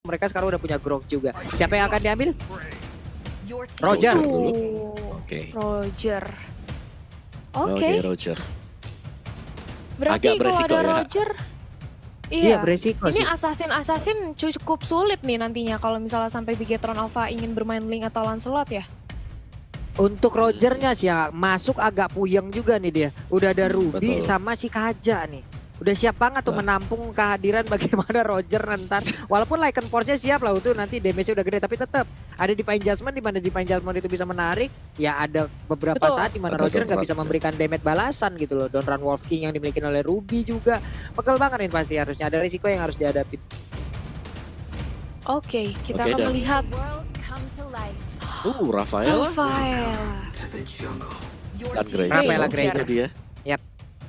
mereka sekarang udah punya Grok juga. Siapa yang akan diambil? Roger Roger. dulu. Oke. Roger. Oke, Oke. Roger. Berarti Agak kalau beresiko ada ya. Roger, Iya, beresiko ini sih. assassin cukup sulit nih nantinya kalau misalnya sampai Bigetron Alpha ingin bermain Link atau Lancelot ya. Untuk Rogernya sih yang masuk agak puyeng juga nih dia. Udah ada Ruby Betul. sama si Kaja nih. Udah siap banget tuh Nah. menampung kehadiran bagaimana Roger ntar. Walaupun Lycan Force-nya siap lah untuk nanti damage-nya udah gede. Tapi tetap ada Divine Judgment di mana Divine Judgment itu bisa menarik. Ya ada beberapa Betul. saat di mana Ada Roger nggak beberapa. bisa memberikan damage balasan gitu loh. Don Run Wolf King yang dimiliki oleh Ruby juga. Pegel banget ini pasti harusnya. Ada risiko yang harus dihadapi. Oke, kita Oke, akan dan- melihat Rafael Rafael. dan Granger. Rafaela Itu Granger. dia. Yap.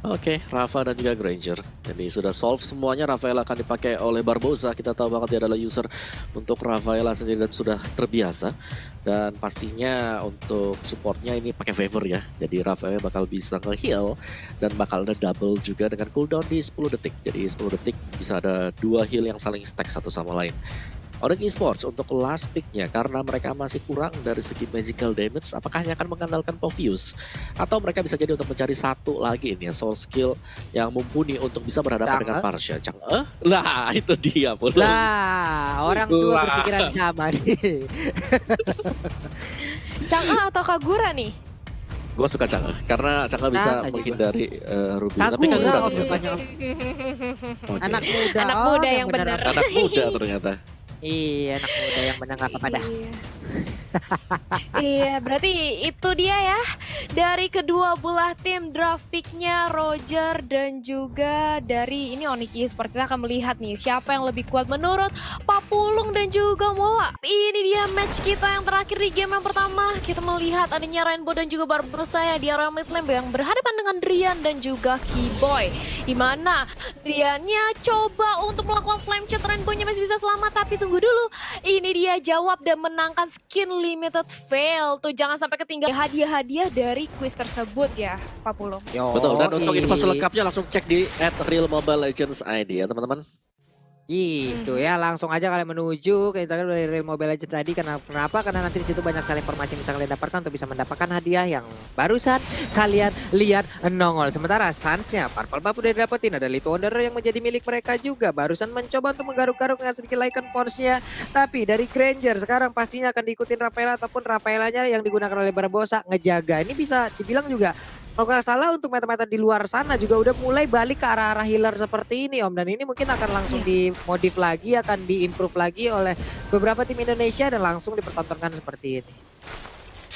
Oke, Rafa dan juga Granger. Jadi sudah solve semuanya. Rafaela akan dipakai oleh Barbosa. Kita tahu banget dia adalah user untuk Rafaela sendiri dan sudah terbiasa. Dan pastinya untuk supportnya ini pakai favor ya. Jadi Rafaela bakal bisa nge-heal dan bakal ada double juga dengan cooldown di 10 detik. Jadi 10 detik bisa ada 2 heal yang saling stack satu sama lain. Onyx Esports untuk last pick-nya karena mereka masih kurang dari segi magical damage, apakah hanya akan mengandalkan Povius atau mereka bisa jadi untuk mencari satu lagi ini ya soul skill yang mumpuni untuk bisa berhadapan Chang'e. dengan Parsha. Chang'e? Lah itu dia pun. Lah, orang tua Lah. berpikiran sama nih. Chang'e atau Kagura nih? Gue suka Chang'e karena Chang'e bisa Sama juga. menghindari Ruby. Tapi Kagura, Kagura Om, ternyata. rupanya. Oke. Anak muda. Anak oh, muda yang benar. Anak muda ternyata. Iya, anak muda yang menang apa pada. Iya. Iya, berarti itu dia ya dari kedua belah tim draft picknya Roger dan juga dari ini Onyx Esports. Kita akan melihat nih siapa yang lebih kuat menurut Papulung dan juga Moa. Ini dia match kita yang terakhir di game yang pertama. Kita melihat adanya Rainbow dan juga Barbarossa ya di area mid lane yang berhadapan dengan Rian dan juga Keyboy. Di mana Riannya coba untuk melakukan flame chat, Rainbow-nya masih bisa selamat tapi tunggu dulu. Ini dia jawab dan menangkan skin limited fail. Tuh jangan sampai ketinggalan hadiah-hadiah dari quiz tersebut ya, Pak Pulung. Betul, dan untuk info selengkapnya langsung cek di @realmobilelegends.id ya teman-teman. Gitu ya, langsung aja kalian menuju ke Instagram dari Real Mobile Legends ID. Kenapa? Karena nanti di situ banyak sekali informasi yang bisa kalian dapatkan untuk bisa mendapatkan hadiah yang barusan kalian lihat nongol. Sementara Suns-nya Purple Buff udah didapetin, ada Little Wonder yang menjadi milik mereka juga. Barusan mencoba untuk menggaruk-garuk dengan sedikit Lycan Force-nya. Tapi dari Granger sekarang pastinya akan diikutin Rafaela ataupun Rafaelanya yang digunakan oleh Barbosa ngejaga. Ini bisa dibilang juga kalau nggak salah untuk meta-meta di luar sana juga udah mulai balik ke arah-arah healer seperti ini Om. Dan ini mungkin akan langsung dimodif lagi, akan diimprove lagi oleh beberapa tim Indonesia dan langsung dipertontonkan seperti ini.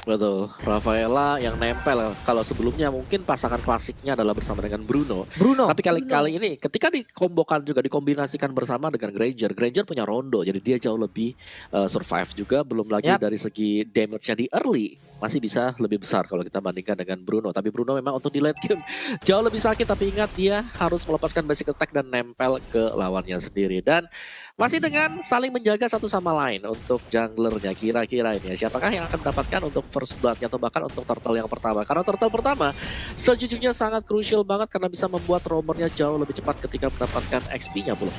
Betul, Rafaela yang nempel. Kalau sebelumnya mungkin pasangan klasiknya adalah bersama dengan Bruno. Tapi kali ini ketika dikombokan juga dikombinasikan bersama dengan Granger. Granger punya Rondo jadi dia jauh lebih survive juga. Belum lagi Yap. dari segi damage-nya di early masih bisa lebih besar kalau kita bandingkan dengan Bruno. Tapi Bruno memang untuk di late game jauh lebih sakit. Tapi ingat dia harus melepaskan basic attack dan nempel ke lawannya sendiri. Dan masih dengan saling menjaga satu sama lain untuk junglernya. Kira-kira ini ya, siapakah yang akan mendapatkan untuk first blood-nya atau bahkan untuk turtle yang pertama. Karena turtle pertama sejujurnya sangat crucial banget karena bisa membuat roamernya jauh lebih cepat ketika mendapatkan XP-nya belum.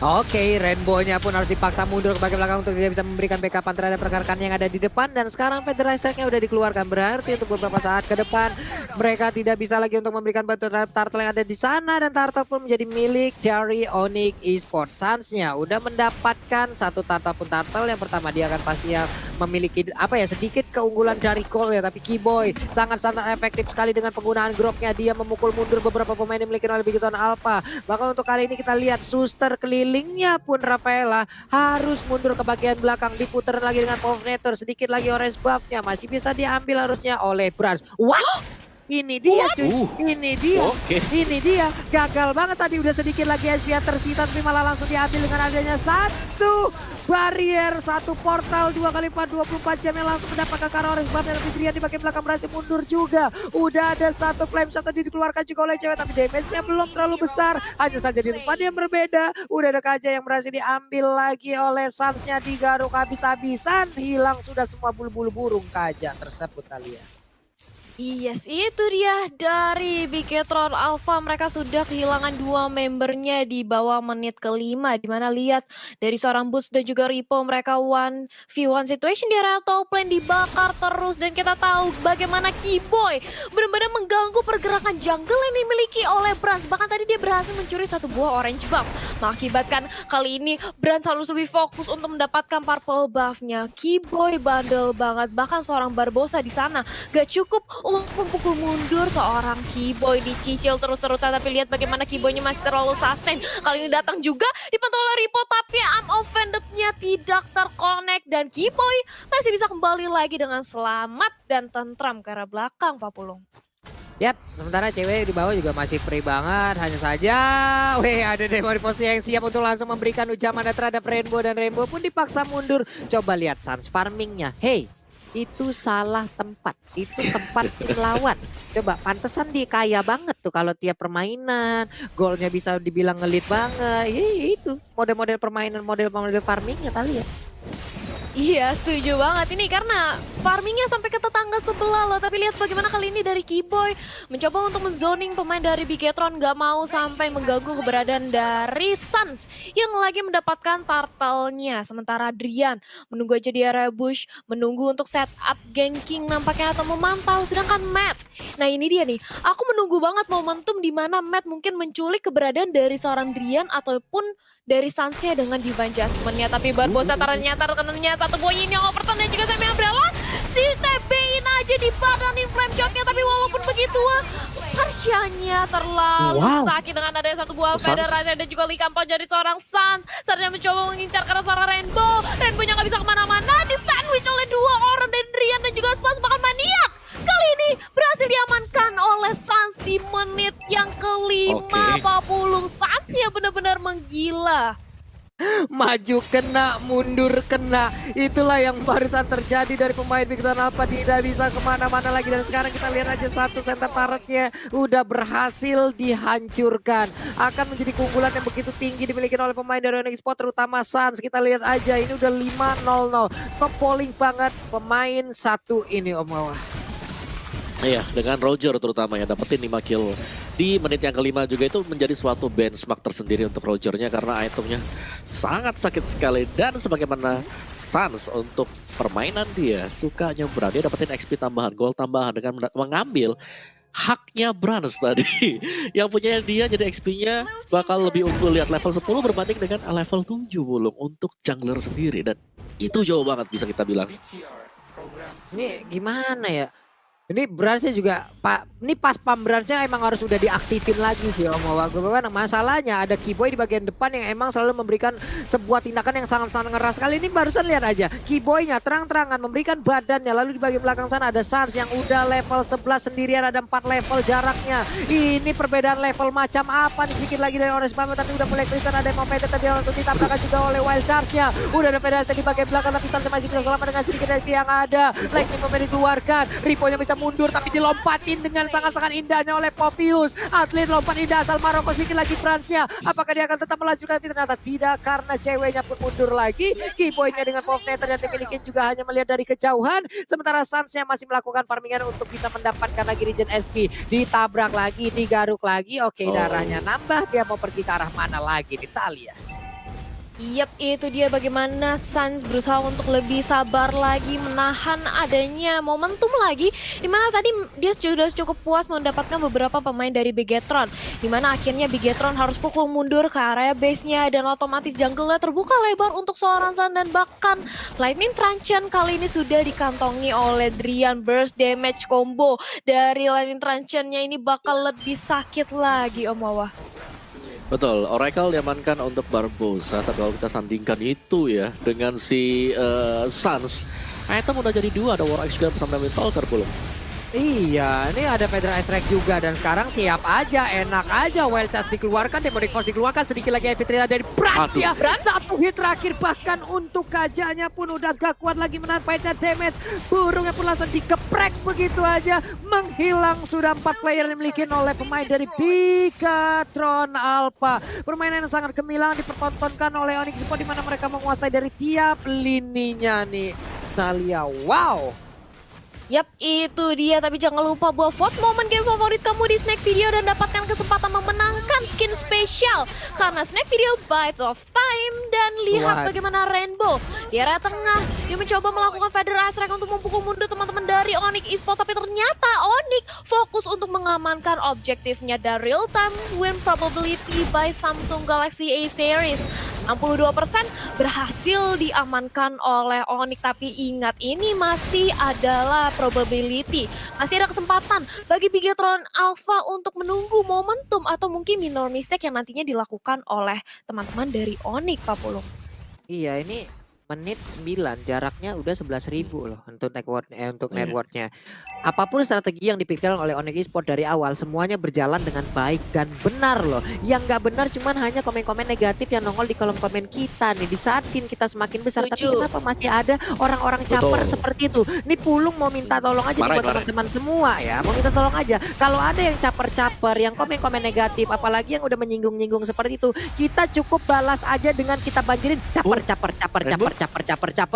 Oke, Rainbow-nya pun harus dipaksa mundur ke bagian belakang untuk tidak bisa memberikan backup terhadap rekan-rekan yang ada di depan. Dan sekarang Federal Strike-nya udah dikeluarkan. Berarti untuk beberapa saat ke depan mereka tidak bisa lagi untuk memberikan bantuan terhadap turtle yang ada di sana. Dan turtle pun menjadi milik dari Onyx Esports. Suns-nya udah mendapatkan satu turtle pun turtle. Yang pertama dia akan pasti yang memiliki sedikit keunggulan dari Cole ya. Tapi Keyboy sangat-sangat efektif sekali dengan penggunaan groknya. Dia memukul mundur beberapa pemain yang dimiliki oleh Bigetron Alpha. Bahkan untuk kali ini kita lihat Suster kelilingnya pun Rafaela harus mundur ke bagian belakang. Diputar lagi dengan Povnator. Sedikit lagi orange buff-nya masih bisa diambil harusnya oleh Brans. What? Ini dia cuy, ini dia, Oke. ini dia. Gagal banget tadi, udah sedikit lagi SPA tersita tapi malah langsung diambil dengan adanya satu barrier, satu portal 2x4 24 jam yang langsung mendapatkan ke arah orange buff. Dan Fidrian di bagian belakang berhasil mundur juga. Udah ada satu flame shot tadi dikeluarkan juga oleh cewek tapi damage-nya belum terlalu besar. Hanya saja di tempat yang berbeda. Udah ada Kaja yang berhasil diambil lagi oleh Suns-nya, digaruk habis-habisan. Hilang sudah semua bulu-bulu burung Kaja tersebut kalian. Yes, itu dia dari Bigetron Alpha. Mereka sudah kehilangan 2 membernya di bawah menit kelima. Dimana lihat dari seorang Boots dan juga Ripo, mereka 1v1 situation di area top lane dibakar terus. Dan kita tahu bagaimana Keyboy benar-benar mengganggu pergerakan jungle yang dimiliki oleh Brans. Bahkan tadi dia berhasil mencuri 1 buah orange buff. Mengakibatkan kali ini Brans harus lebih fokus untuk mendapatkan purple buff-nya. Keyboy bandel banget. Bahkan seorang Barbosa di sana gak cukup untuk memukul mundur seorang Keyboy, dicicil terus-terusan, tapi lihat bagaimana Keyboynya masih terlalu sustain. Kali ini datang juga dibantu oleh Ripo, tapi unoffended-nya tidak terkonek dan Keyboy masih bisa kembali lagi dengan selamat dan tentram ke arah belakang, Pak Pulung. Yap, sementara cewek di bawah juga masih free banget. Hanya saja, ada Demo di posisi yang siap untuk langsung memberikan ucapan terhadap Rainbow. Dan Rainbow pun dipaksa mundur. Coba lihat Sans farmingnya. Hey, itu salah tempat. Itu tempat tim lawan. Coba, pantesan dia kaya banget tuh kalau tiap permainan. Golnya bisa dibilang ngelit banget. Itu model-model permainan, model-model farmingnya kali ya. Iya, setuju banget ini karena farmingnya sampai ke tetangga sebelah loh. Tapi lihat bagaimana kali ini dari Keyboy mencoba untuk menzoning pemain dari Bigetron, gak mau sampai mengganggu keberadaan dari Sans yang lagi mendapatkan turtle-nya. Sementara Adrian menunggu aja di area bush, menunggu untuk setup ganking nampaknya atau memantau. Sedangkan Matt, nah ini dia nih, aku menunggu banget momentum di mana Matt mungkin menculik keberadaan dari seorang Drian ataupun dari Sansnya dengan Divine Judgment-nya. Tapi Barbosa ternyata rekenannya 1 buah ini Overton dan juga Semi Umbrella di TB-in aja di badanin flame shot-nya. Tapi walaupun begitu, Harsyanya terlalu sakit dengan adanya 1 buah Federasi dan juga Likampo jadi seorang Sans. Saatnya mencoba mengincar karena seorang Rainbow. Rainbow-nya gak bisa kemana-mana, di sandwich oleh 2 orang dari Drian dan juga Sans, bahkan Maniak. Kali ini berhasil diamankan oleh Sans di menit yang kelima. Pak Pulung, Sansnya benar-benar menggila. Maju kena, mundur kena. Itulah yang barusan terjadi dari pemain Bigetron Alpha. Tidak bisa kemana-mana lagi. Dan sekarang kita lihat aja satu center turretnya udah berhasil dihancurkan. Akan menjadi keunggulan yang begitu tinggi dimiliki oleh pemain dari Onyx Sport, terutama Sans. Kita lihat aja ini udah 5-0-0. Stop polling banget pemain satu ini, Om Wawa. Iya, dengan Roger terutama yang dapetin 5 kill di menit yang kelima juga itu menjadi suatu benchmark tersendiri untuk Rogernya karena itemnya sangat sakit sekali. Dan sebagaimana Sans untuk permainan dia suka nyebrang, dia dapetin XP tambahan, gold tambahan dengan mengambil haknya Brans tadi. Yang punya dia jadi XP-nya bakal lebih unggul. Lihat level 10 berbanding dengan level 7 Bulung untuk jungler sendiri. Dan itu jauh banget bisa kita bilang. Ini gimana ya? Ini Bransnya juga, Pak, ini pas pam Bransnya emang harus udah diaktifin lagi sih Om Wawa. Masalahnya ada Keyboy di bagian depan yang emang selalu memberikan sebuah tindakan yang sangat-sangat ngeras. Kali ini barusan lihat aja, Keyboynya terang-terangan memberikan badannya. Lalu di bagian belakang sana ada Sans yang udah level 11 sendirian, ada 4 level jaraknya. Ini perbedaan level macam apa nih, sedikit lagi dari Orange Bamba, tapi udah mulai kelihatan ada yang mau pede tadi untuk ditabrakkan juga oleh Wild Charge-nya. Udah ada Federasi di bagian belakang, tapi Sans masih bisa selamat dengan sedikit dari yang ada. Lightning Moment dikeluarkan, Ripo-nya bisa mundur tapi dilompatin dengan sangat-sangat indahnya oleh Popius. Atlet lompat indah asal Maroko, sedikit lagi Bransnya. Apakah dia akan tetap melanjutkan? Tapi ternyata tidak karena ceweknya pun mundur lagi. Keyboy-nya dengan Pop Netter yang dimiliki juga hanya melihat dari kejauhan. Sementara Sansnya masih melakukan farmingan untuk bisa mendapatkan lagi Regen SP. Ditabrak lagi, digaruk lagi. Oke, darahnya nambah. Dia mau pergi ke arah mana lagi nih, Talia? Yap, itu dia bagaimana Sans berusaha untuk lebih sabar lagi menahan adanya momentum lagi. Dimana tadi dia sudah cukup puas mendapatkan beberapa pemain dari Bigetron. Dimana akhirnya Bigetron harus pukul mundur ke area base-nya dan otomatis jungle-nya terbuka lebar untuk seorang Sans. Dan bahkan Lightning Truncheon kali ini sudah dikantongi oleh Drian. Burst damage combo dari Lightning Truncheon-nya ini bakal lebih sakit lagi Om Wawa. Betul, Oracle diamankan untuk Barbosa. Tapi kalau kita sandingkan itu ya dengan si Sans, item udah jadi 2, ada War Axe juga bersama dengan Talker belum. Iya, ini ada Federal Strike juga dan sekarang siap aja, enak aja. Wild Charge dikeluarkan, Demonic Force dikeluarkan, sedikit lagi Evitria dari Brans ya. Satu hit terakhir bahkan untuk gajahnya pun udah gak kuat lagi menahan fight-nya damage. Burungnya pun langsung dikeprek begitu aja, menghilang. Sudah 4 player yang dimiliki oleh pemain dari Bigetron Alpha. Permainan yang sangat gemilang dipertontonkan oleh Onyx Sport di mana mereka menguasai dari tiap lininya nih. Talia, wow. Yap, itu dia. Tapi jangan lupa buat vote momen game favorit kamu di Snack Video dan dapatkan kesempatan memenangkan skin spesial. Karena Snack Video Bites of Time. Dan lihat bagaimana Rainbow di area tengah. Dia mencoba melakukan Feather Ice Strike untuk memukul mundur teman-teman dari Onyx Esports. Tapi ternyata Onyx fokus untuk mengamankan objektifnya dan real time win probability by Samsung Galaxy A Series. 62% berhasil diamankan oleh Onyx, tapi ingat ini masih adalah probability. Masih ada kesempatan bagi Bigetron Alpha untuk menunggu momentum atau mungkin minor mistake yang nantinya dilakukan oleh teman-teman dari Onyx, Pak Pulung. Iya, ini menit 9 jaraknya udah 11.000 loh untuk networknya. Apapun strategi yang dipikirkan oleh Onyx Esports dari awal semuanya berjalan dengan baik dan benar loh. Yang nggak benar cuman hanya komen-komen negatif yang nongol di kolom komen kita nih di saat scene kita semakin besar. Tapi kenapa masih ada orang-orang caper seperti itu? Nih Pulung mau minta tolong aja buat teman-teman semua ya. Mau minta tolong aja. Kalau ada yang caper-caper, yang komen-komen negatif, apalagi yang udah menyinggung-nyinggung seperti itu, kita cukup balas aja dengan kita banjirin caper.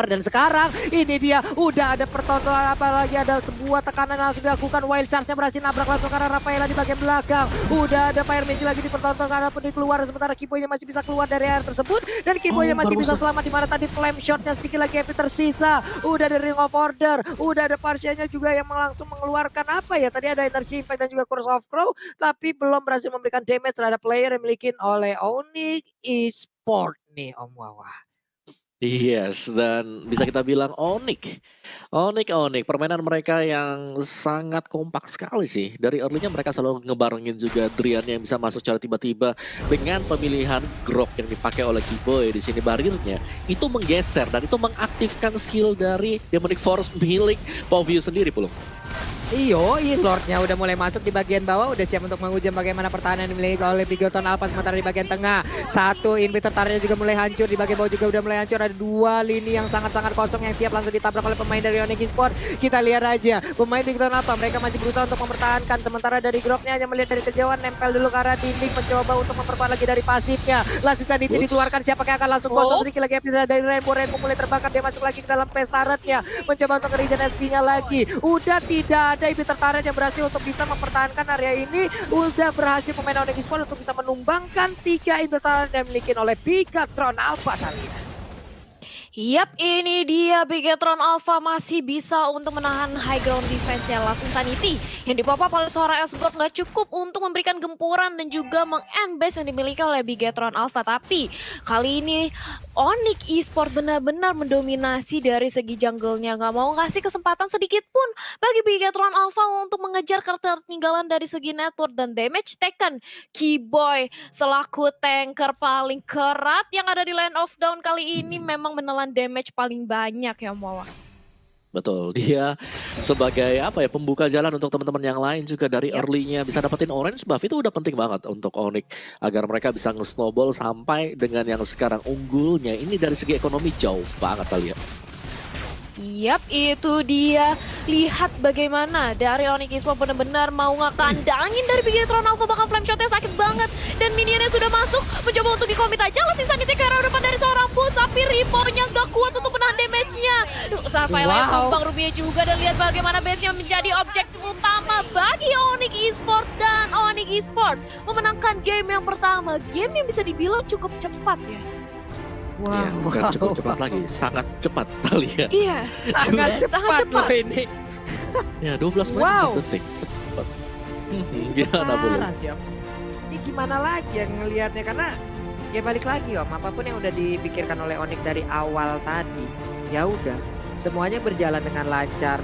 Dan sekarang ini dia udah ada pertontonan, apalagi ada sebuah tekanan yang langsung dilakukan. Wild Charge-nya berhasil nabrak langsung karena Rafaela di bagian belakang. Udah ada Fire Messi lagi dipertontonkan ataupun dikeluar, sementara Kiboy-nya masih bisa keluar dari area tersebut dan Kiboy-nya masih bisa selamat di mana tadi flame shot-nya sedikit lagi happy tersisa. Udah ada Ring of Order, udah ada Parsia-nya juga yang langsung mengeluarkan apa ya? Tadi ada Energy Impact dan juga Curse of Crow, tapi belum berhasil memberikan damage terhadap player yang dimiliki oleh Onyx Esports nih Om Wawa. Yes, dan bisa kita bilang Onyx, permainan mereka yang sangat kompak sekali sih. Dari early-nya mereka selalu ngebarengin juga Drian yang bisa masuk secara tiba-tiba dengan pemilihan grok yang dipakai oleh Kiboy di sini. Barirnya itu menggeser dan itu mengaktifkan skill dari Demonic Force milik Povio sendiri, Pulung. Iyo, Lordnya udah mulai masuk di bagian bawah, udah siap untuk menguji bagaimana pertahanan yang dimiliki oleh Bigetron Alpha. Sementara di bagian tengah, satu inhibitor turretnya juga mulai hancur, di bagian bawah juga udah mulai hancur. Ada dua lini yang sangat-sangat kosong yang siap langsung ditabrak oleh pemain dari Onyx Esports. Kita lihat aja, pemain Bigetron Alpha, mereka masih berusaha untuk mempertahankan. Sementara dari Groknya hanya melihat dari kejauhan, nempel dulu ke arah dinding, mencoba untuk memperkuat lagi dari pasifnya. Last Insanity dikeluarkan, siapakah yang akan langsung kosong sedikit lagi episode dari Rainbow mulai terbakar, dia masuk lagi ke dalam pes turretnya, mencoba untuk nge-regen SD-nya lagi. Udah tidak ada inhibitor turret yang berhasil untuk bisa mempertahankan area ini. Udah berhasil pemain Onyx Esports untuk bisa menumbangkan 3 inhibitor yang dimiliki oleh Bigetron Alpha kali. Yap, ini dia Bigetron Alpha masih bisa untuk menahan high ground defense-nya. Last Insanity yang dipop-up oleh seorang Elsborg nggak cukup untuk memberikan gempuran dan juga meng-end base yang dimiliki oleh Bigetron Alpha. Tapi kali ini Onyx Esports benar-benar mendominasi dari segi jungle-nya. Nggak mau ngasih kesempatan sedikit pun bagi Bigetron Alpha untuk mengejar ketertinggalan dari segi network dan damage taken. Kiboy selaku tanker paling kerat yang ada di Land of Dawn kali ini memang menelan damage paling banyak ya Mawa. Betul, dia sebagai pembuka jalan untuk teman-teman yang lain juga dari early-nya bisa dapetin orange buff itu udah penting banget untuk Onyx agar mereka bisa nge-snowball sampai dengan yang sekarang unggulnya. Ini dari segi ekonomi jauh banget kali ya. Yap, itu dia. Lihat bagaimana dari Onyx Esports benar-benar mau ngekandangin dari Bigetron Alpha, bahkan flame shotnya sakit banget. Dan minionnya sudah masuk, mencoba untuk dikomit aja. Last Insanity ke arah depan dari seorang Pulse, tapi Ripo-nya gak kuat untuk menahan damage-nya. Rafaela yang tumbang Rubia juga, dan lihat bagaimana base-nya menjadi objektif utama bagi Onyx Esports. Dan Onyx Esports memenangkan game yang pertama. Game yang bisa dibilang cukup cepat ya. Iya, bukan cukup cepat lagi, sangat cepat kali ya. Iya, sangat cepat loh ini. Ya 12 detik, cepat. Gimana boleh? Ini gimana lagi yang ngelihatnya, karena ya balik lagi Om, apapun yang udah dipikirkan oleh Onyx dari awal tadi, ya udah semuanya berjalan dengan lancar.